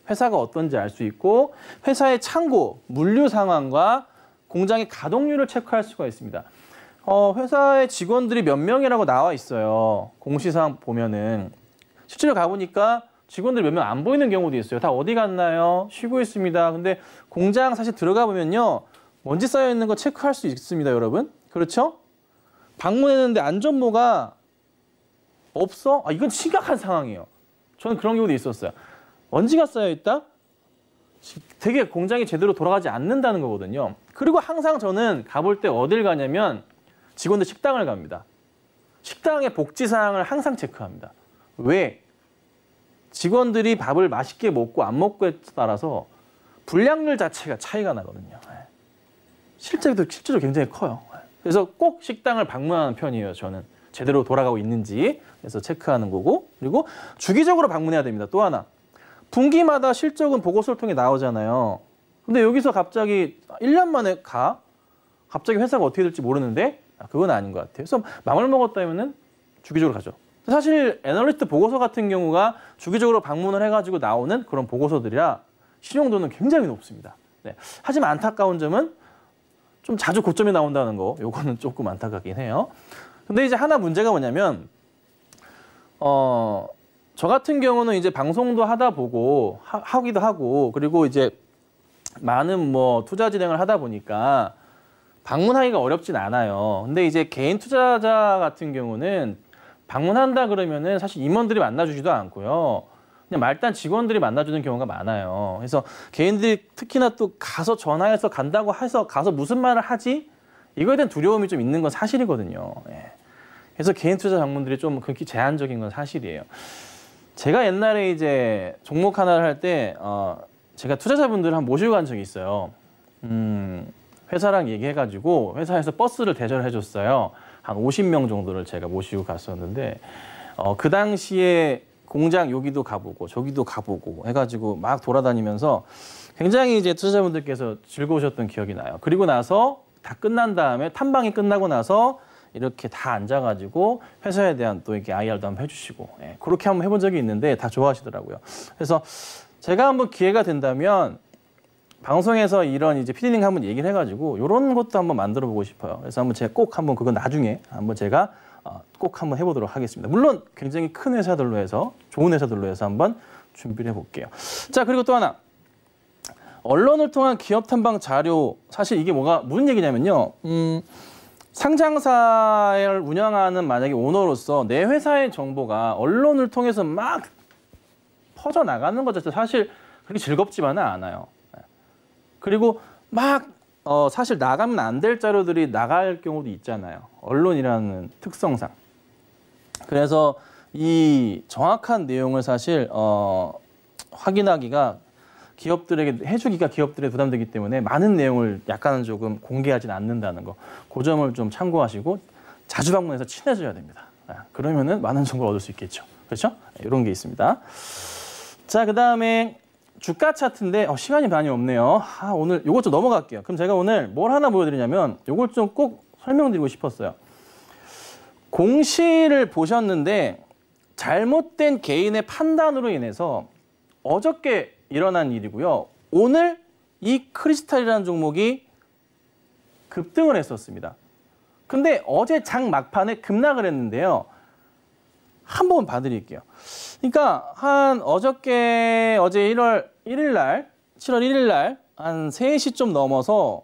회사가 어떤지 알 수 있고 회사의 창고, 물류 상황과 공장의 가동률을 체크할 수가 있습니다. 회사의 직원들이 몇 명이라고 나와 있어요. 공시사항 보면은. 실제로 가보니까 직원들이 몇 명 안 보이는 경우도 있어요. 다 어디 갔나요? 쉬고 있습니다. 근데 공장 사실 들어가 보면요. 먼지 쌓여 있는 거 체크할 수 있습니다, 여러분. 그렇죠? 방문했는데 안전모가 없어? 이건 심각한 상황이에요. 저는 그런 경우도 있었어요. 먼지가 쌓여 있다? 되게 공장이 제대로 돌아가지 않는다는 거거든요. 그리고 항상 저는 가볼 때 어딜 가냐면 직원들 식당을 갑니다. 식당의 복지 사항을 항상 체크합니다. 왜? 직원들이 밥을 맛있게 먹고 안 먹고에 따라서 불량률 자체가 차이가 나거든요. 실제로 굉장히 커요. 그래서 꼭 식당을 방문하는 편이에요, 저는. 제대로 돌아가고 있는지 그래서 체크하는 거고. 그리고 주기적으로 방문해야 됩니다. 또 하나. 분기마다 실적은 보고서를 통해 나오잖아요. 근데 여기서 갑자기 1년 만에 갑자기 회사가 어떻게 될지 모르는데 그건 아닌 것 같아요. 그래서 마음을 먹었다면은 주기적으로 가죠. 사실 애널리스트 보고서 같은 경우가 주기적으로 방문을 해가지고 나오는 그런 보고서들이라 신용도는 굉장히 높습니다. 하지만 안타까운 점은 좀 자주 고점이 나온다는 거, 요거는 조금 안타깝긴 해요. 근데 이제 하나 문제가 뭐냐면, 저 같은 경우는 이제 방송도 하기도 하고, 그리고 이제 많은 뭐 투자 진행을 하다 보니까 방문하기가 어렵진 않아요. 근데 이제 개인 투자자 같은 경우는 방문한다 그러면은 사실 임원들이 만나주지도 않고요. 그냥 말단 직원들이 만나주는 경우가 많아요. 그래서 개인들이 특히나 또 가서 전화해서 간다고 해서 가서 무슨 말을 하지? 이거에 대한 두려움이 좀 있는 건 사실이거든요. 그래서 개인 투자 장문들이 좀 그렇게 제한적인 건 사실이에요. 제가 옛날에 이제 종목 하나를 할 때 제가 투자자분들을 한 모시고 간 적이 있어요. 회사랑 얘기해가지고 회사에서 버스를 대절해 줬어요. 한 50명 정도를 제가 모시고 갔었는데 그 당시에 공장 여기도 가보고 저기도 가보고 해가지고 막 돌아다니면서 굉장히 이제 투자자분들께서 즐거우셨던 기억이 나요. 그리고 나서 다 끝난 다음에 탐방이 끝나고 나서 이렇게 다 앉아가지고 회사에 대한 또 이렇게 IR도 한번 해주시고 그렇게 한번 해본 적이 있는데 다 좋아하시더라고요. 그래서 제가 한번 기회가 된다면 방송에서 이런 이제 피디님과 한번 얘기를 해가지고 이런 것도 한번 만들어 보고 싶어요. 그래서 한번 제가 꼭 한번 그건 나중에 한번 제가 꼭 한번 해보도록 하겠습니다. 물론 굉장히 큰 회사들로 해서 좋은 회사들로 해서 한번 준비를 해볼게요. 자, 그리고 또 하나. 언론을 통한 기업 탐방 자료, 사실 이게 무슨 얘기냐면요. 상장사를 운영하는 만약에 오너로서 내 회사의 정보가 언론을 통해서 막 퍼져나가는 것 자체 사실 그렇게 즐겁지만은 않아요. 그리고 막 사실 나가면 안 될 자료들이 나갈 경우도 있잖아요. 언론이라는 특성상. 그래서 이 정확한 내용을 사실 확인하기가 기업들에게 해주기가 기업들에 부담되기 때문에 많은 내용을 약간은 조금 공개하지는 않는다는 거. 그 점을 좀 참고하시고 자주 방문해서 친해져야 됩니다. 그러면은 많은 정보를 얻을 수 있겠죠. 그렇죠? 이런 게 있습니다. 자, 그다음에 주가 차트인데 시간이 많이 없네요. 오늘 요것 좀 넘어갈게요. 그럼 제가 오늘 뭘 하나 보여드리냐면 요걸 좀 꼭 설명드리고 싶었어요. 공시를 보셨는데 잘못된 개인의 판단으로 인해서 어저께 일어난 일이고요. 오늘 이 크리스탈이라는 종목이 급등을 했었습니다. 근데 어제 장 막판에 급락을 했는데요. 한번 봐드릴게요. 그러니까 어제 7월 1일 날 한 3시 좀 넘어서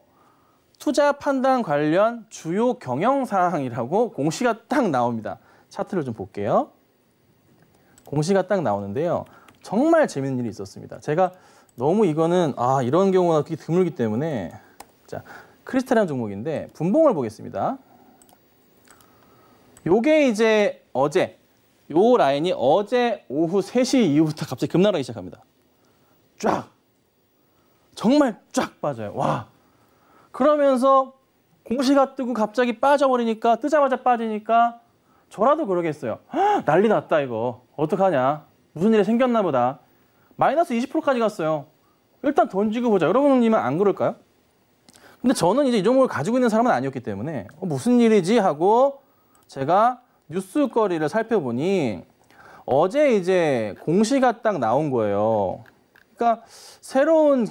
투자 판단 관련 주요 경영사항이라고 공시가 딱 나옵니다. 차트를 좀 볼게요. 공시가 딱 나오는데요. 정말 재밌는 일이 있었습니다. 제가 너무 이거는 이런 경우가 되게 드물기 때문에 자, 크리스탈이라는 종목인데 분봉을 보겠습니다. 요게 이제 요 라인이 어제 오후 3시 이후부터 갑자기 급락하기 시작합니다. 쫙! 정말 쫙 빠져요. 와! 그러면서 공시가 뜨고 갑자기 빠져버리니까 뜨자마자 빠지니까 저라도 그러겠어요. 난리 났다 이거. 어떡하냐. 무슨 일이 생겼나 보다. 마이너스 20%까지 갔어요. 일단 던지고 보자. 여러분님은 안 그럴까요? 근데 저는 이제 이 종목을 가지고 있는 사람은 아니었기 때문에 무슨 일이지 하고 제가 뉴스거리를 살펴보니 어제 이제 공시가 딱 나온 거예요. 그러니까 새로운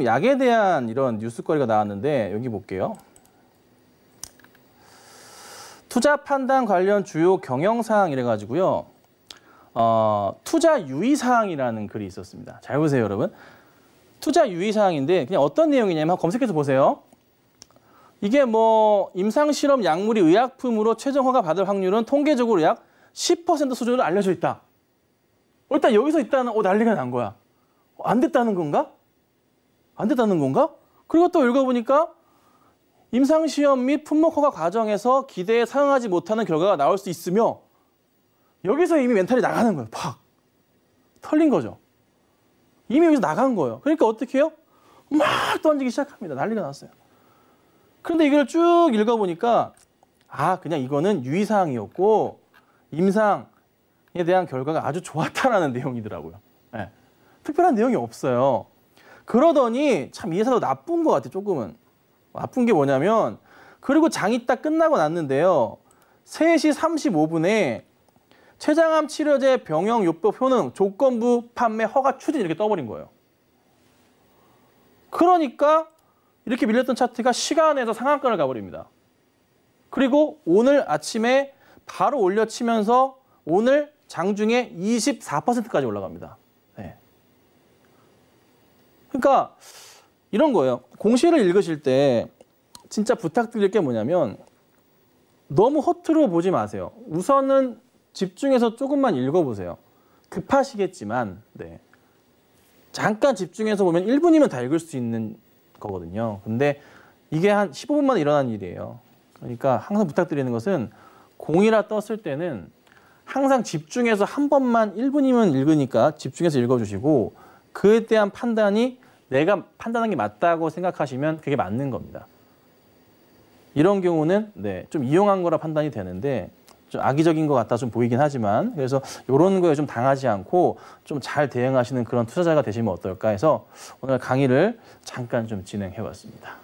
약에 대한 이런 뉴스거리가 나왔는데 여기 볼게요. 투자 판단 관련 주요 경영사항 이래가지고요. 투자 유의사항이라는 글이 있었습니다. 잘 보세요, 여러분. 투자 유의사항인데 그냥 어떤 내용이냐면 한번 검색해서 보세요. 이게 임상실험 약물이 의약품으로 최종 허가 받을 확률은 통계적으로 약 10% 수준으로 알려져 있다. 일단 여기서 있다는 난리가 난 거야. 안 됐다는 건가? 안 됐다는 건가? 그리고 또 읽어보니까 임상시험 및 품목 허가 과정에서 기대에 상응하지 못하는 결과가 나올 수 있으며 여기서 이미 멘탈이 나가는 거예요. 팍! 털린 거죠. 이미 여기서 나간 거예요. 그러니까 어떻게 해요? 막 던지기 시작합니다. 난리가 났어요. 그런데 이걸 쭉 읽어보니까 그냥 이거는 유의사항이었고 임상에 대한 결과가 아주 좋았다라는 내용이더라고요. 네. 특별한 내용이 없어요. 그러더니 참 이 회사도 나쁜 것 같아요. 조금은. 나쁜 게 뭐냐면 그리고 장이 딱 끝나고 났는데요. 3시 35분에 췌장암 치료제 병용요법 효능 조건부 판매 허가 추진 이렇게 떠버린 거예요. 그러니까 이렇게 밀렸던 차트가 시간에서 상한가를 가버립니다. 그리고 오늘 아침에 바로 올려치면서 오늘 장중에 24%까지 올라갑니다. 네. 그러니까 이런 거예요. 공시를 읽으실 때 진짜 부탁드릴 게 뭐냐면 너무 허투루 보지 마세요. 우선은 집중해서 조금만 읽어보세요. 급하시겠지만 잠깐 집중해서 보면 1분이면 다 읽을 수 있는 거거든요. 근데 이게 한 15분만 일어난 일이에요. 그러니까 항상 부탁드리는 것은 공이라 떴을 때는 항상 집중해서 한 번만 1분이면 읽으니까 집중해서 읽어주시고 그에 대한 판단이 내가 판단한 게 맞다고 생각하시면 그게 맞는 겁니다. 이런 경우는 좀 이용한 거라 판단이 되는데 좀 악의적인 것 같다 좀 보이긴 하지만 그래서 이런 거에 좀 당하지 않고 좀 잘 대응하시는 그런 투자자가 되시면 어떨까 해서 오늘 강의를 잠깐 좀 진행해봤습니다.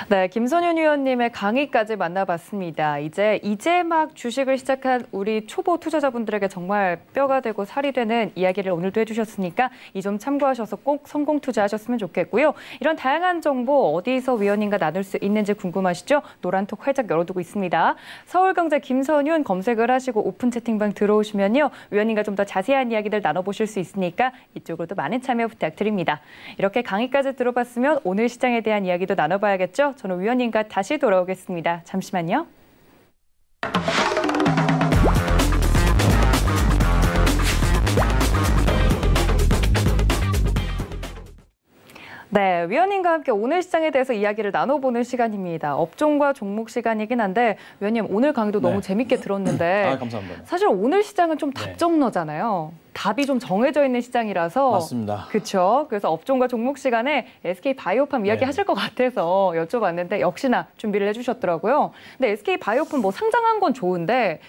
네, 김선윤 위원님의 강의까지 만나봤습니다. 이제 막 주식을 시작한 우리 초보 투자자분들에게 정말 뼈가 되고 살이 되는 이야기를 오늘도 해주셨으니까 이 점 참고하셔서 꼭 성공 투자하셨으면 좋겠고요. 이런 다양한 정보 어디서 위원님과 나눌 수 있는지 궁금하시죠? 노란톡 활짝 열어두고 있습니다. 서울경제 김선윤 검색을 하시고 오픈 채팅방 들어오시면요. 위원님과 좀 더 자세한 이야기들 나눠보실 수 있으니까 이쪽으로도 많은 참여 부탁드립니다. 이렇게 강의까지 들어봤으면 오늘 시장에 대한 이야기도 나눠봐야겠죠? 저는 위원님과 다시 돌아오겠습니다. 잠시만요. 네, 위원님과 함께 오늘 시장에 대해서 이야기를 나눠보는 시간입니다. 업종과 종목 시간이긴 한데 위원님 오늘 강의도 너무 재밌게 들었는데 감사합니다. 사실 오늘 시장은 좀 답정너잖아요. 답이 좀 정해져 있는 시장이라서. 맞습니다. 그렇죠. 그래서 업종과 종목 시간에 SK 바이오팜 이야기 하실 것 같아서 여쭤봤는데 역시나 준비를 해주셨더라고요. 근데 SK 바이오팜 뭐 상장한 건 좋은데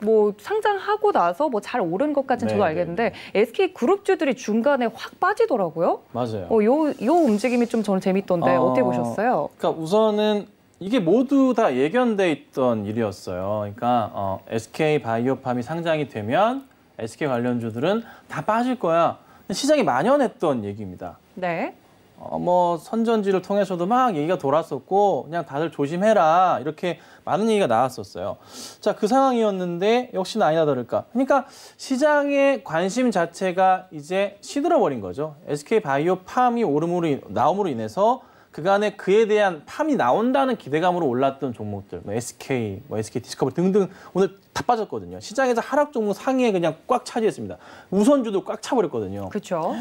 뭐 상장하고 나서 뭐 잘 오른 것까지는 저도 알겠는데 SK 그룹주들이 중간에 확 빠지더라고요. 맞아요. 요 움직임이 좀 저는 재밌던데 어떻게 보셨어요? 그러니까 우선은 이게 모두 다 예견돼 있던 일이었어요. 그러니까 SK 바이오팜이 상장이 되면 SK 관련주들은 다 빠질 거야. 시장이 만연했던 얘기입니다. 네. 뭐 선전지를 통해서도 막 얘기가 돌았었고 그냥 다들 조심해라 이렇게 많은 얘기가 나왔었어요. 자, 그 상황이었는데 역시나 아니나 다를까. 그러니까 시장의 관심 자체가 이제 시들어버린 거죠. SK 바이오팜이 나옴으로 인해서 그간에 그에 대한 팜이 나온다는 기대감으로 올랐던 종목들, 뭐 SK, 뭐 SK 디스커버리 등등 오늘 다 빠졌거든요. 시장에서 하락 종목 상위에 그냥 꽉 차지했습니다. 우선주도 꽉 차버렸거든요. 그렇죠.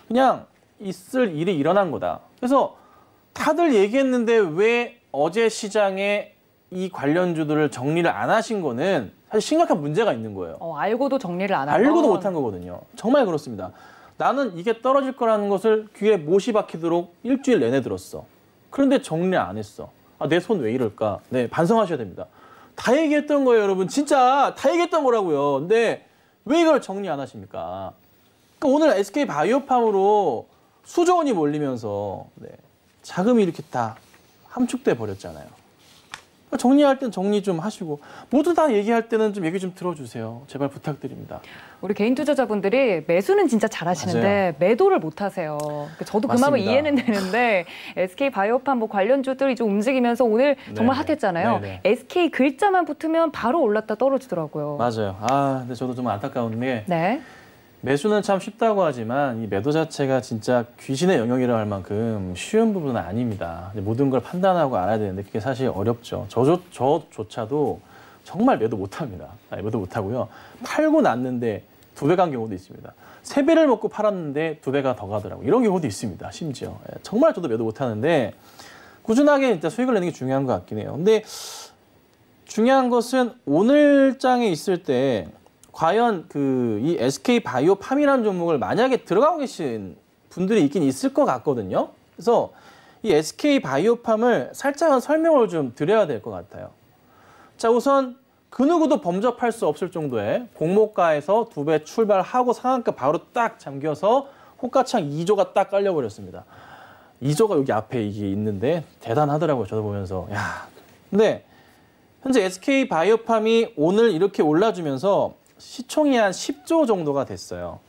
그냥 있을 일이 일어난 거다. 그래서 다들 얘기했는데 왜 어제 시장에 이 관련주들을 정리를 안 하신 거는 사실 심각한 문제가 있는 거예요. 알고도 정리를 안 한 알고도 못한 거거든요. 정말 그렇습니다. 나는 이게 떨어질 거라는 것을 귀에 못이 박히도록 일주일 내내 들었어. 그런데 정리 안 했어. 내 손 왜 이럴까? 네, 반성하셔야 됩니다. 다 얘기했던 거예요, 여러분. 진짜 다 얘기했던 거라고요. 근데 왜 이걸 정리 안 하십니까? 그러니까 오늘 SK 바이오팜으로 수조 원이 몰리면서 자금이 이렇게 다 함축돼 버렸잖아요. 그러니까 정리할 땐 정리 좀 하시고 모두 다 얘기할 때는 좀 얘기 좀 들어주세요. 제발 부탁드립니다. 우리 개인 투자자분들이 매수는 진짜 잘하시는데 맞아요. 매도를 못하세요. 저도 그 맞습니다. 마음을 이해는 되는데 SK 바이오팜 뭐 관련주들이 좀 움직이면서 오늘 정말 핫했잖아요. 네네. SK 글자만 붙으면 바로 올랐다 떨어지더라고요. 맞아요. 근데 저도 좀 안타까운 게 네. 매수는 참 쉽다고 하지만 이 매도 자체가 진짜 귀신의 영역이라 할 만큼 쉬운 부분은 아닙니다. 모든 걸 판단하고 알아야 되는데 그게 사실 어렵죠. 저조차도 정말 매도 못합니다. 매도 못하고요. 팔고 났는데 2배 간 경우도 있습니다. 3배를 먹고 팔았는데 2배가 더 가더라고요. 이런 경우도 있습니다. 심지어. 정말 저도 매도 못하는데 꾸준하게 진짜 수익을 내는 게 중요한 것 같긴 해요. 근데 중요한 것은 오늘 장에 있을 때 과연 이 SK바이오팜이라는 종목을 만약에 들어가고 계신 분들이 있긴 있을 것 같거든요. 그래서 이 SK바이오팜을 살짝은 설명을 좀 드려야 될 것 같아요. 자, 우선 그 누구도 범접할 수 없을 정도의 공모가에서 2배 출발하고 상한가 바로 딱 잠겨서 호가창 2조가 딱 깔려버렸습니다. 2조가 여기 앞에 이게 있는데 대단하더라고요. 저도 보면서. 야, 근데 현재 SK바이오팜이 오늘 이렇게 올라주면서 시총이 한 10조 정도가 됐어요.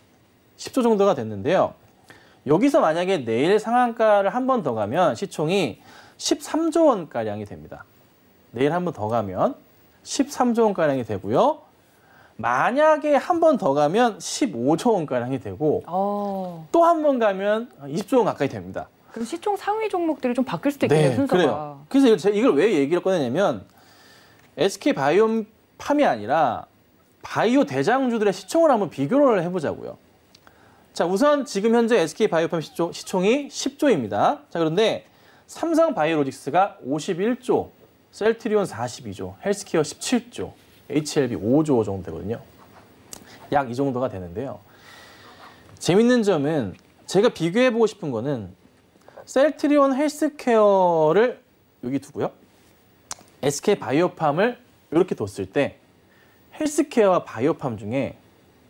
10조 정도가 됐는데요. 여기서 만약에 내일 상한가를 한 번 더 가면 시총이 13조 원가량이 됩니다. 내일 한 번 더 가면 13조 원가량이 되고요. 만약에 한 번 더 가면 15조 원가량이 되고 또 한 번 가면 20조 원 가까이 됩니다. 그럼 시총 상위 종목들이 좀 바뀔 수도 있겠네요, 순서가. 그래요. 그래서 제가 이걸 왜 얘기를 꺼내냐면 SK바이오팜이 아니라 바이오 대장주들의 시총을 한번 비교를 해보자고요. 자, 우선 지금 현재 SK바이오팜 시총이 10조입니다. 자, 그런데 삼성바이오로직스가 51조, 셀트리온 42조, 헬스케어 17조, HLB 5조 정도 되거든요. 약 이 정도가 되는데요. 재밌는 점은 제가 비교해보고 싶은 거는 셀트리온 헬스케어를 여기 두고요. SK바이오팜을 이렇게 뒀을 때 헬스케어와 바이오팜 중에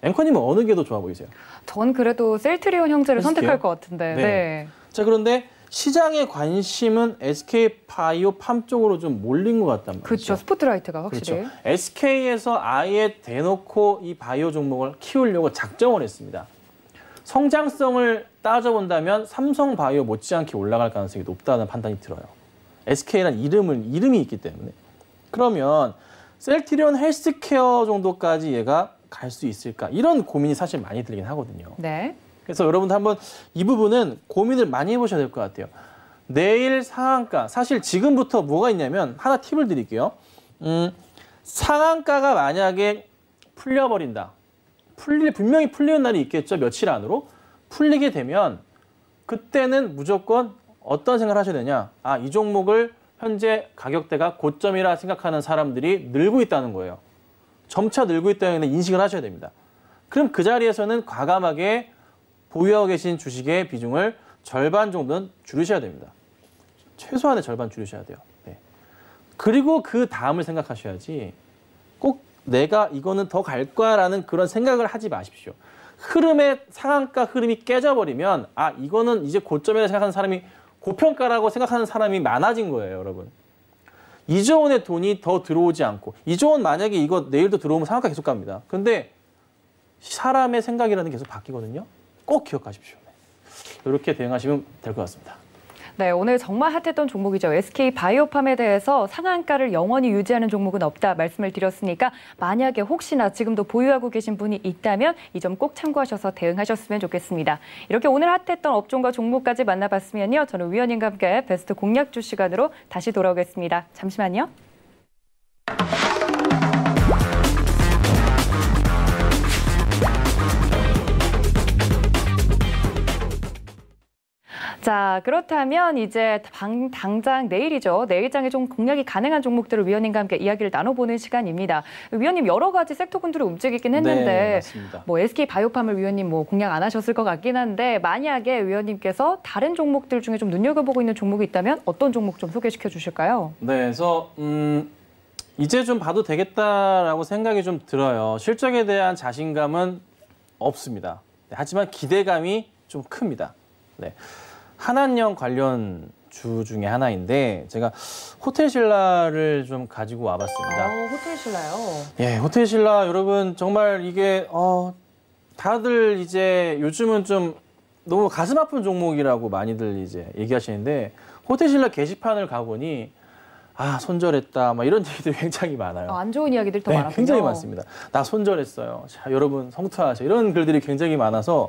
앵커님은 어느 게 더 좋아 보이세요? 전 그래도 셀트리온 형제를 헬스케어? 선택할 것 같은데. 네. 네. 자, 그런데 시장의 관심은 SK바이오팜 쪽으로 좀 몰린 것 같단 말이죠. 그렇죠. 스포트라이트가 확실히. 그렇죠. SK에서 아예 대놓고 이 바이오 종목을 키우려고 작정을 했습니다. 성장성을 따져본다면 삼성바이오 못지않게 올라갈 가능성이 높다는 판단이 들어요. SK라는 이름이 있기 때문에. 그러면 셀트리온 헬스케어 정도까지 얘가 갈 수 있을까? 이런 고민이 사실 많이 들긴 하거든요. 네. 그래서 여러분들 한번 이 부분은 고민을 많이 해보셔야 될 것 같아요. 내일 상한가, 사실 지금부터 뭐가 있냐면 하나 팁을 드릴게요. 상한가가 만약에 풀려버린다. 분명히 풀리는 날이 있겠죠. 며칠 안으로. 풀리게 되면 그때는 무조건 어떤 생각을 하셔야 되냐. 아, 이 종목을 현재 가격대가 고점이라 생각하는 사람들이 늘고 있다는 거예요. 점차 늘고 있다는 인식을 하셔야 됩니다. 그럼 그 자리에서는 과감하게 보유하고 계신 주식의 비중을 절반 정도는 줄이셔야 됩니다. 최소한의 절반 줄이셔야 돼요. 네. 그리고 그 다음을 생각하셔야지 꼭 내가 이거는 더 갈 거야라는 그런 생각을 하지 마십시오. 상한가 흐름이 깨져버리면 아, 이거는 이제 고점이라 생각하는 사람이 고평가라고 생각하는 사람이 많아진 거예요, 여러분. 2조 원의 돈이 더 들어오지 않고 2조 원 만약에 이거 내일도 들어오면 상한가 계속 갑니다. 근데 사람의 생각이라는 게 계속 바뀌거든요. 꼭 기억하십시오. 이렇게 대응하시면 될 것 같습니다. 네, 오늘 정말 핫했던 종목이죠. SK바이오팜에 대해서 상한가를 영원히 유지하는 종목은 없다 말씀을 드렸으니까 만약에 혹시나 지금도 보유하고 계신 분이 있다면 이 점 꼭 참고하셔서 대응하셨으면 좋겠습니다. 이렇게 오늘 핫했던 업종과 종목까지 만나봤으면요. 저는 위원님과 함께 베스트 공략주 시간으로 다시 돌아오겠습니다. 잠시만요. 자, 그렇다면 이제 당장 내일이죠. 내일장에 좀 공략이 가능한 종목들을 위원님과 함께 이야기를 나눠보는 시간입니다. 위원님 여러 가지 섹터군들이 움직이긴 했는데 네, 맞습니다. 뭐 SK바이오팜을 위원님 뭐 공략 안 하셨을 것 같긴 한데 만약에 위원님께서 다른 종목들 중에 좀 눈여겨보고 있는 종목이 있다면 어떤 종목 좀 소개시켜 주실까요? 네, 그래서 이제 좀 봐도 되겠다라고 생각이 좀 들어요. 실적에 대한 자신감은 없습니다. 네, 하지만 기대감이 좀 큽니다. 네. 한한령 관련 주 중에 하나인데 제가 호텔신라를 좀 가지고 와봤습니다. 호텔신라요? 예, 호텔신라 여러분 정말 이게 다들 이제 요즘은 좀 너무 가슴 아픈 종목이라고 많이들 이제 얘기하시는데 호텔신라 게시판을 가보니 아, 손절했다 막 이런 얘기들이 굉장히 많아요. 안 좋은 이야기들 더 네, 많았군요. 굉장히 많습니다. 나 손절했어요. 자, 여러분 성투하세요. 이런 글들이 굉장히 많아서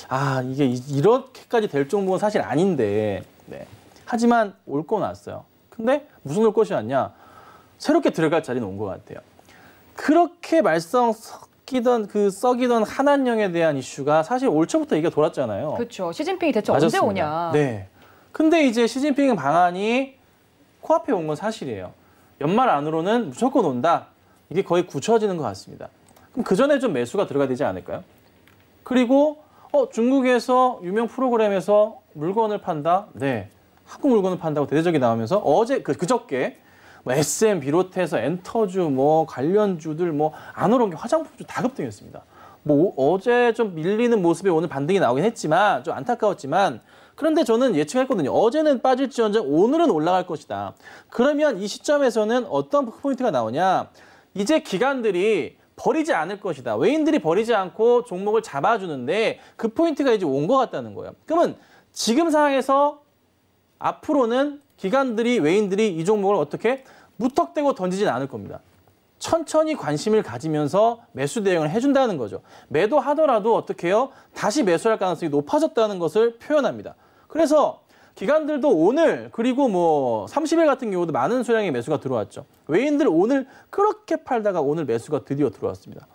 아, 이게 이렇게까지 될 종목은 사실 아닌데 네. 하지만 올 건 왔어요. 근데 무슨 올 것이 왔냐? 새롭게 들어갈 자리는 온 것 같아요. 그렇게 말썽 썩이던 한한령에 대한 이슈가 사실 올 초부터 이게 돌았잖아요. 그렇죠. 시진핑이 대체 언제 맞았습니다. 오냐. 네. 근데 이제 시진핑 방안이 코앞에 온 건 사실이에요. 연말 안으로는 무조건 온다. 이게 거의 굳혀지는 것 같습니다. 그럼 그 전에 좀 매수가 들어가야 되지 않을까요? 그리고 중국에서 유명 프로그램에서 물건을 판다. 네. 한국 물건을 판다고 대대적이 나오면서 어제 그저께 뭐 SM 비롯해서 엔터주 뭐 관련주들 뭐 안 오른 게 화장품주 다 급등했습니다. 뭐 어제 좀 밀리는 모습에 오늘 반등이 나오긴 했지만 좀 안타까웠지만 그런데 저는 예측했거든요. 어제는 빠질지언정 오늘은 올라갈 것이다. 그러면 이 시점에서는 어떤 포인트가 나오냐? 이제 기관들이 버리지 않을 것이다. 외인들이 버리지 않고 종목을 잡아주는데 그 포인트가 이제 온 것 같다는 거예요. 그러면 지금 상황에서 앞으로는 기관들이 외인들이 이 종목을 어떻게 무턱대고 던지진 않을 겁니다. 천천히 관심을 가지면서 매수 대응을 해준다는 거죠. 매도하더라도 어떻게 해요? 다시 매수할 가능성이 높아졌다는 것을 표현합니다. 그래서 기관들도 오늘 그리고 뭐 30일 같은 경우도 많은 수량의 매수가 들어왔죠. 외인들 오늘 그렇게 팔다가 오늘 매수가 드디어 들어왔습니다.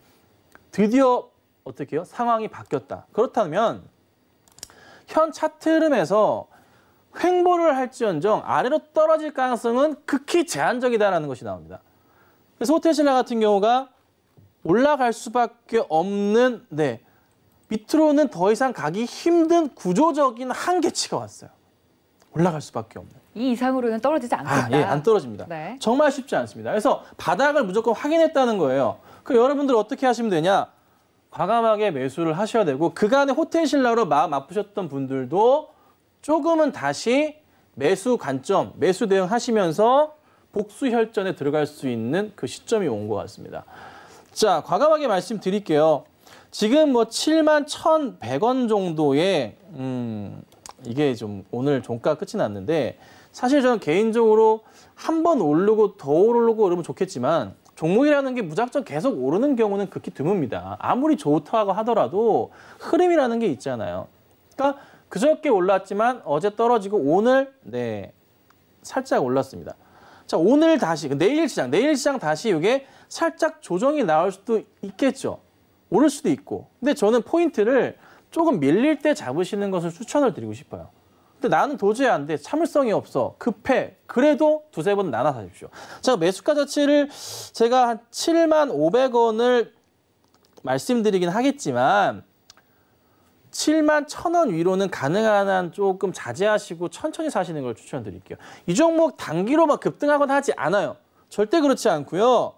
드디어 어떻게 해요? 상황이 바뀌었다. 그렇다면 현 차트 흐름에서 횡보를 할지언정 아래로 떨어질 가능성은 극히 제한적이다라는 것이 나옵니다. 그래서 호텔신라 같은 경우가 올라갈 수밖에 없는 밑으로는 더 이상 가기 힘든 구조적인 한계치가 왔어요. 올라갈 수밖에 없는. 이 이상으로는 떨어지지 않겠다. 예, 안 떨어집니다. 네. 정말 쉽지 않습니다. 그래서 바닥을 무조건 확인했다는 거예요. 그럼 여러분들 어떻게 하시면 되냐? 과감하게 매수를 하셔야 되고 그간의 호텔신라로 마음 아프셨던 분들도 조금은 다시 매수 관점, 매수 대응하시면서 복수 혈전에 들어갈 수 있는 그 시점이 온 것 같습니다. 자, 과감하게 말씀드릴게요. 지금 뭐 71,100원 정도의 이게 좀 오늘 종가 끝이 났는데 사실 저는 개인적으로 한 번 오르고 더 오르고 그러면 좋겠지만 종목이라는 게 무작정 계속 오르는 경우는 극히 드뭅니다. 아무리 좋다고 하더라도 흐름이라는 게 있잖아요. 그러니까 그저께 올랐지만 어제 떨어지고 오늘 살짝 올랐습니다. 자, 오늘 다시 내일 시장 다시 이게 살짝 조정이 나올 수도 있겠죠. 오를 수도 있고. 근데 저는 포인트를 조금 밀릴 때 잡으시는 것을 추천을 드리고 싶어요. 근데 나는 도저히 안 돼. 참을성이 없어. 급해. 그래도 두세 번 나눠 사십시오. 자, 매수가 자체를 제가 한 75,000원을 말씀드리긴 하겠지만 71,000원 위로는 가능한 한 조금 자제하시고 천천히 사시는 걸 추천드릴게요. 이 종목 단기로 막 급등하거나 하지 않아요. 절대 그렇지 않고요.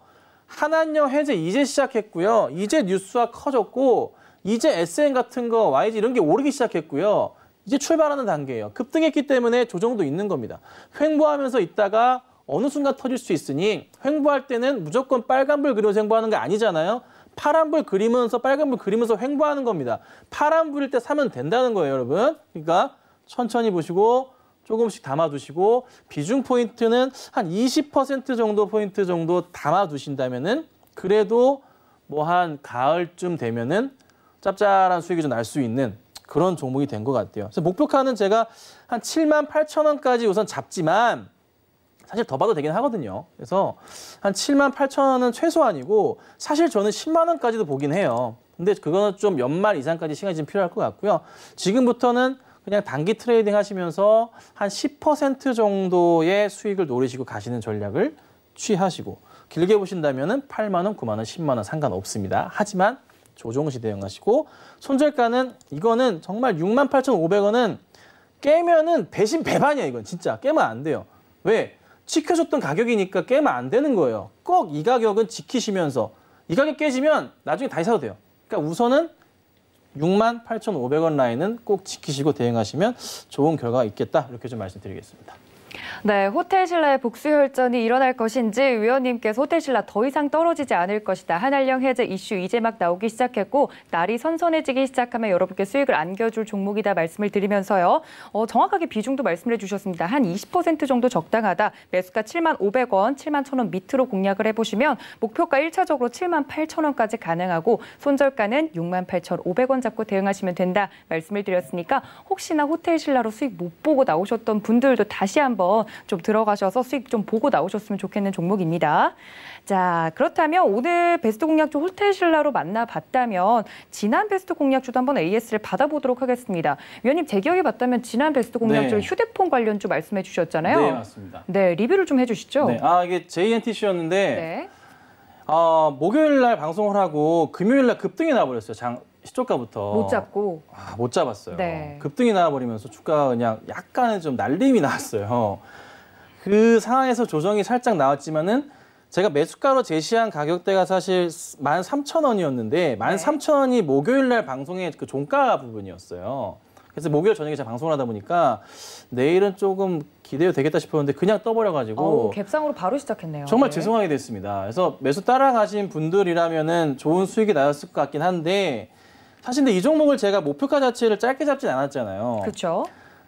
한한령 해제 이제 시작했고요. 이제 뉴스화 커졌고 이제 SN 같은 거 YG 이런 게 오르기 시작했고요. 이제 출발하는 단계예요. 급등했기 때문에 조정도 있는 겁니다. 횡보하면서 있다가 어느 순간 터질 수 있으니 횡보할 때는 무조건 빨간불 그리면서 횡보하는 게 아니잖아요. 파란불 그리면서 빨간불 그리면서 횡보하는 겁니다. 파란불일 때 사면 된다는 거예요, 여러분. 그러니까 천천히 보시고 조금씩 담아두시고 비중 포인트는 한 20% 정도 포인트 정도 담아두신다면은 그래도 뭐 한 가을쯤 되면은 짭짤한 수익이 좀 날 수 있는 그런 종목이 된 것 같아요. 그래서 목표가는 제가 한 78,000원까지 우선 잡지만 사실 더 봐도 되긴 하거든요. 그래서 한 78,000원은 최소한이고 사실 저는 10만 원까지도 보긴 해요. 근데 그거는 좀 연말 이상까지 시간이 좀 필요할 것 같고요. 지금부터는 그냥 단기 트레이딩 하시면서 한 10% 정도의 수익을 노리시고 가시는 전략을 취하시고 길게 보신다면은 8만 원, 9만 원, 10만 원 상관없습니다. 하지만 조정시 대응하시고 손절가는 이거는 정말 68,500원은 깨면은 배신 배반이야. 이건 진짜 깨면 안 돼요. 왜? 지켜줬던 가격이니까 깨면 안 되는 거예요. 꼭 이 가격은 지키시면서 이 가격 깨지면 나중에 다시 사도 돼요. 그러니까 우선은 68,500원 라인은 꼭 지키시고 대응하시면 좋은 결과가 있겠다. 이렇게 좀 말씀드리겠습니다. 네, 호텔신라의 복수 혈전이 일어날 것인지 위원님께서 호텔신라 더 이상 떨어지지 않을 것이다. 한한령 해제 이슈 이제 막 나오기 시작했고 날이 선선해지기 시작하면 여러분께 수익을 안겨줄 종목이다 말씀을 드리면서요. 정확하게 비중도 말씀을 해주셨습니다. 한 20% 정도 적당하다. 매수가 75,000원, 71,000원 밑으로 공략을 해보시면 목표가 1차적으로 78,000원까지 가능하고 손절가는 68,500원 잡고 대응하시면 된다 말씀을 드렸으니까 혹시나 호텔신라로 수익 못 보고 나오셨던 분들도 다시 한번 한번 좀 들어가셔서 수익 좀 보고 나오셨으면 좋겠는 종목입니다. 자, 그렇다면 오늘 베스트 공략주 홀테슬라로 만나봤다면 지난 베스트 공략주도 한번 AS를 받아보도록 하겠습니다. 위원님, 제 기억에 맞다면 지난 베스트 공략주 네. 휴대폰 관련주 말씀해 주셨잖아요. 네, 맞습니다. 네, 리뷰를 좀 해주시죠. 네, 이게 JNTC였는데 네. 목요일 날 방송을 하고 금요일 날 급등이 나와버렸어요. 시초가부터. 못 잡고. 못 잡았어요. 네. 급등이 나와버리면서 주가가 그냥 약간은 좀 날림이 나왔어요. 그 상황에서 조정이 살짝 나왔지만은 제가 매수가로 제시한 가격대가 사실 13,000원이었는데 13,000원이 목요일 날 방송의 그 종가 부분이었어요. 그래서 목요일 저녁에 제가 방송을 하다 보니까 내일은 조금 기대도 되겠다 싶었는데 그냥 떠버려가지고 갭상으로 바로 시작했네요. 정말 네. 죄송하게 됐습니다. 그래서 매수 따라가신 분들이라면은 좋은 수익이 나왔을 것 같긴 한데 사실 근데 이 종목을 제가 목표가 자체를 짧게 잡진 않았잖아요. 그렇죠.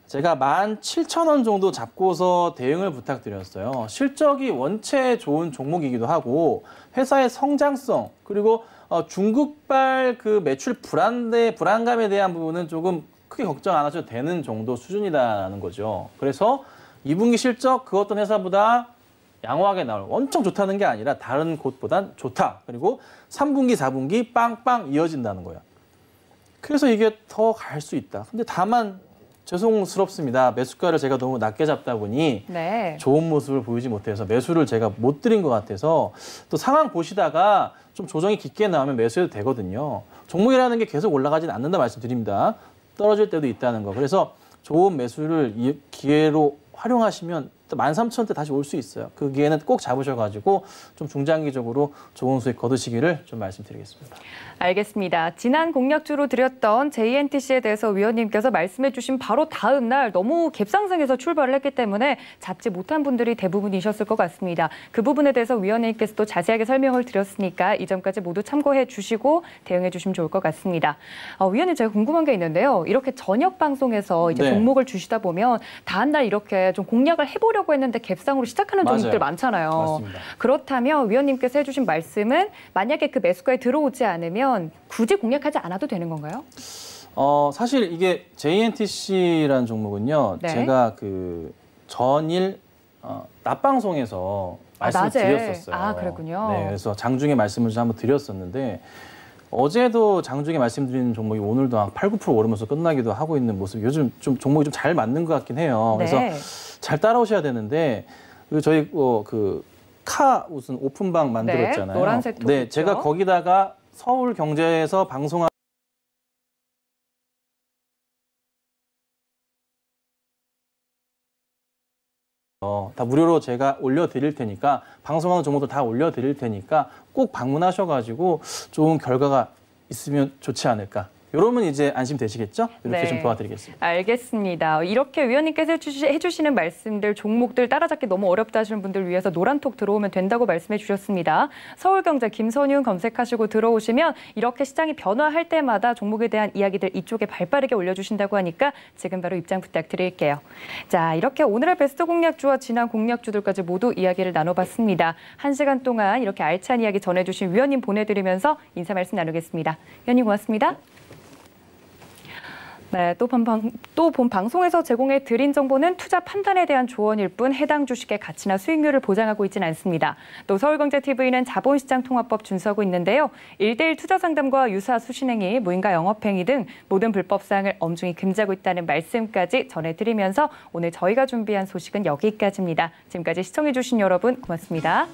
제가 17,000원 정도 잡고서 대응을 부탁드렸어요. 실적이 원체 좋은 종목이기도 하고 회사의 성장성 그리고 중국발 그 매출 불안감에 대한 부분은 조금 크게 걱정 안 하셔도 되는 정도 수준이라는 거죠. 그래서 2분기 실적 그 어떤 회사보다 양호하게 나올 엄청 좋다는 게 아니라 다른 곳보단 좋다. 그리고 3분기, 4분기 빵빵 이어진다는 거예요. 그래서 이게 더 갈 수 있다. 근데 다만 죄송스럽습니다. 매수가를 제가 너무 낮게 잡다 보니 네. 좋은 모습을 보이지 못해서 매수를 제가 못 드린 것 같아서 또 상황 보시다가 좀 조정이 깊게 나오면 매수해도 되거든요. 종목이라는 게 계속 올라가지는 않는다 말씀드립니다. 떨어질 때도 있다는 거. 그래서 좋은 매수를 이 기회로 활용하시면 13,000원대 다시 올 수 있어요. 그 기회는 꼭 잡으셔가지고 좀 중장기적으로 좋은 수익 거두시기를 좀 말씀드리겠습니다. 알겠습니다. 지난 공략주로 드렸던 JNTC에 대해서 위원님께서 말씀해 주신 바로 다음 날 너무 갭상승해서 출발을 했기 때문에 잡지 못한 분들이 대부분이셨을 것 같습니다. 그 부분에 대해서 위원님께서 또 자세하게 설명을 드렸으니까 이 점까지 모두 참고해 주시고 대응해 주시면 좋을 것 같습니다. 위원님, 제가 궁금한 게 있는데요. 이렇게 저녁 방송에서 이제 네. 종목을 주시다 보면 다음 날 이렇게 좀 공략을 해보려고 했는데 갭상으로 시작하는 맞아요. 종목들 많잖아요. 맞습니다. 그렇다면 위원님께서 해주신 말씀은 만약에 그 매수가에 들어오지 않으면 굳이 공략하지 않아도 되는 건가요? 사실 이게 JNTC라는 종목은요. 네. 제가 그 전일 낮방송에서 말씀드렸었어요. 그랬군요. 네, 그래서 장중에 말씀을 좀 한번 드렸었는데 어제도 장중에 말씀드린 종목이 오늘도 한 8, 9% 오르면서 끝나기도 하고 있는 모습. 요즘 좀 종목이 좀 잘 맞는 것 같긴 해요. 그래서 네. 잘 따라오셔야 되는데 저희 무슨 오픈방 만들었잖아요. 네, 노란색 톡 네, 있죠. 제가 거기다가 서울경제에서 방송한 다 무료로 제가 올려드릴 테니까 방송하는 정보도 다 올려드릴 테니까 꼭 방문하셔가지고 좋은 결과가 있으면 좋지 않을까. 이러면 이제 안심되시겠죠? 이렇게 네. 좀 도와드리겠습니다. 알겠습니다. 이렇게 위원님께서 해주시는 말씀들, 종목들 따라잡기 너무 어렵다 하시는 분들 위해서 노란톡 들어오면 된다고 말씀해 주셨습니다. 서울경제 김선윤 검색하시고 들어오시면 이렇게 시장이 변화할 때마다 종목에 대한 이야기들 이쪽에 발빠르게 올려주신다고 하니까 지금 바로 입장 부탁드릴게요. 자, 이렇게 오늘의 베스트 공략주와 지난 공략주들까지 모두 이야기를 나눠봤습니다. 1시간 동안 이렇게 알찬 이야기 전해주신 위원님 보내드리면서 인사 말씀 나누겠습니다. 위원님 고맙습니다. 네, 또 본 방송에서 제공해 드린 정보는 투자 판단에 대한 조언일 뿐 해당 주식의 가치나 수익률을 보장하고 있지는 않습니다. 또 서울경제TV는 자본시장통화법 준수하고 있는데요. 1:1 투자 상담과 유사 수신행위, 무인가 영업행위 등 모든 불법 사항을 엄중히 금지하고 있다는 말씀까지 전해드리면서 오늘 저희가 준비한 소식은 여기까지입니다. 지금까지 시청해주신 여러분 고맙습니다.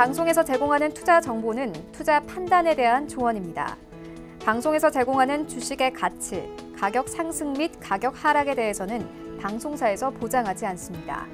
방송에서 제공하는 투자 정보는 투자 판단에 대한 조언입니다. 방송에서 제공하는 주식의 가치, 가격 상승 및 가격 하락에 대해서는 방송사에서 보장하지 않습니다.